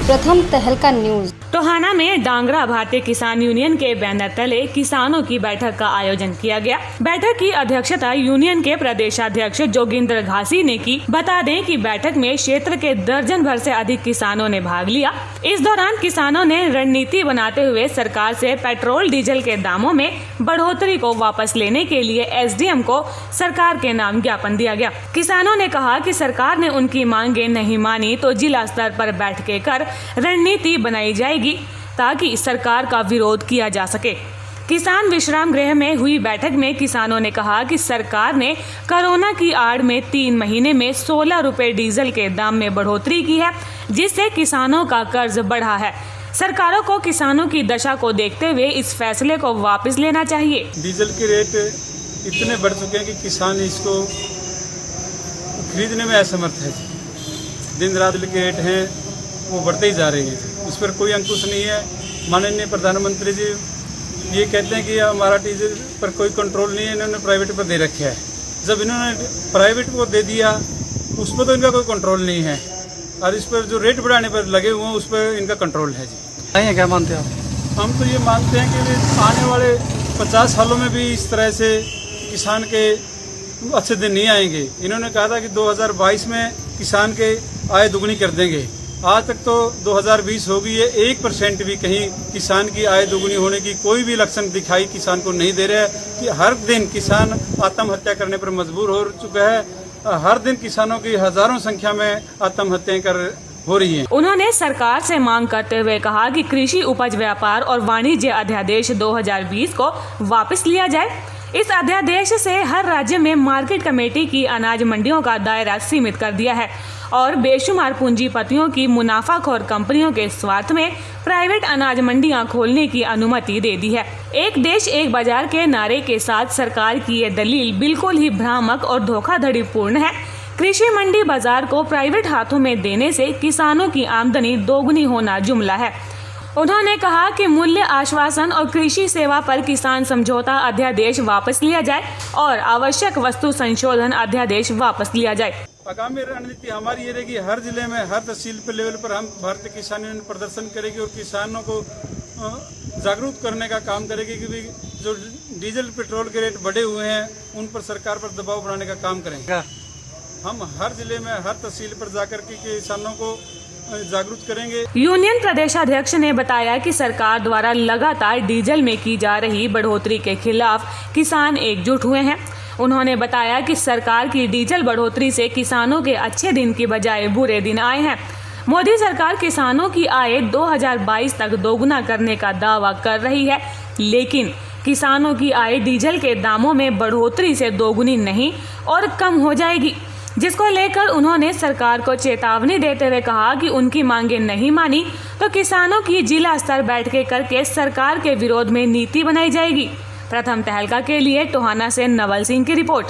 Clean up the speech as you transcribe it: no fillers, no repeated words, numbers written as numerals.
प्रथम तहलका न्यूज। टोहाना में डांगरा भारतीय किसान यूनियन के बैनर तले किसानों की बैठक का आयोजन किया गया। बैठक की अध्यक्षता यूनियन के प्रदेशाध्यक्ष जोगिंदर घासी ने की। बता दें कि बैठक में क्षेत्र के दर्जन भर से अधिक किसानों ने भाग लिया। इस दौरान किसानों ने रणनीति बनाते हुए सरकार से पेट्रोल डीजल के दामों में बढ़ोतरी को वापस लेने के लिए एसडीएम को सरकार के नाम ज्ञापन दिया गया। किसानों ने कहा कि सरकार ने उनकी मांगे नहीं मानी तो जिला स्तर पर बैठकें कर रणनीति बनाई जाएगी ताकि सरकार का विरोध किया जा सके। किसान विश्राम गृह में हुई बैठक में किसानों ने कहा कि सरकार ने कोरोना की आड़ में 3 महीने में 16 रुपए डीजल के दाम में बढ़ोतरी की है, जिससे किसानों का कर्ज बढ़ा है। सरकारों को किसानों की दशा को देखते हुए इस फैसले को वापस लेना चाहिए। डीजल के रेट इतने बढ़ चुके हैं कि किसान इसको खरीदने में असमर्थ है। दिन रात के रेट हैं वो बढ़ते ही जा रहे हैं, इस पर कोई अंकुश नहीं है। माननीय प्रधानमंत्री जी ये कहते हैं कि हमारा डीजल पर कोई कंट्रोल नहीं है, इन्होंने प्राइवेट पर दे रखे है। जब इन्होंने प्राइवेट को दे दिया उस पर तो इनका कोई कंट्रोल नहीं है, और इस पर जो रेट बढ़ाने पर लगे हुए हैं उस पर इनका कंट्रोल है। जी क्या मानते हैं आप? हम तो ये मानते हैं कि आने वाले 50 सालों में भी इस तरह से किसान के अच्छे दिन नहीं आएंगे। इन्होंने कहा था कि 2022 में किसान के आय दुगनी कर देंगे। आज तक तो 2020 हो गई है, 1% भी कहीं किसान की आय दुगनी होने की कोई भी लक्षण दिखाई किसान को नहीं दे रहा है। कि हर दिन किसान आत्महत्या करने पर मजबूर हो चुका है। हर दिन किसानों की हजारों संख्या में आत्महत्याएं हो रही हैं। उन्होंने सरकार से मांग करते हुए कहा कि कृषि उपज व्यापार और वाणिज्य अध्यादेश 2020 को वापस लिया जाए। इस अध्यादेश से हर राज्य में मार्केट कमेटी की अनाज मंडियों का दायरा सीमित कर दिया है और बेशुमार पूंजीपतियों की मुनाफाखोर कंपनियों के स्वार्थ में प्राइवेट अनाज मंडियां खोलने की अनुमति दे दी है। एक देश एक बाजार के नारे के साथ सरकार की ये दलील बिल्कुल ही भ्रामक और धोखाधड़ी पूर्ण है। कृषि मंडी बाजार को प्राइवेट हाथों में देने से किसानों की आमदनी दोगुनी होना जुमला है। उन्होंने कहा कि मूल्य आश्वासन और कृषि सेवा पर किसान समझौता अध्यादेश वापस लिया जाए और आवश्यक वस्तु संशोधन अध्यादेश वापस लिया जाए। आगामी रणनीति हमारी ये रहेगी, हर जिले में हर तहसील पर लेवल पर हम भारतीय किसान यूनियन प्रदर्शन करेगी और किसानों को जागरूक करने का काम करेगी कि जो डीजल पेट्रोल के रेट बढ़े हुए हैं उन पर सरकार पर दबाव बनाने का काम करेंगे। हम हर जिले में हर तहसील पर जाकर के किसानों को जागरूक करेंगे। यूनियन प्रदेशाध्यक्ष ने बताया कि सरकार द्वारा लगातार डीजल में की जा रही बढ़ोतरी के खिलाफ किसान एकजुट हुए हैं। उन्होंने बताया कि सरकार की डीजल बढ़ोतरी से किसानों के अच्छे दिन की बजाय बुरे दिन आए हैं। मोदी सरकार किसानों की आय 2022 तक दोगुना करने का दावा कर रही है, लेकिन किसानों की आय डीजल के दामों में बढ़ोतरी से दोगुनी नहीं और कम हो जाएगी, जिसको लेकर उन्होंने सरकार को चेतावनी देते हुए कहा कि उनकी मांगे नहीं मानी तो किसानों की जिला स्तर बैठकें करके सरकार के विरोध में नीति बनाई जाएगी। प्रथम तहलका के लिए टोहाना से नवल सिंह की रिपोर्ट।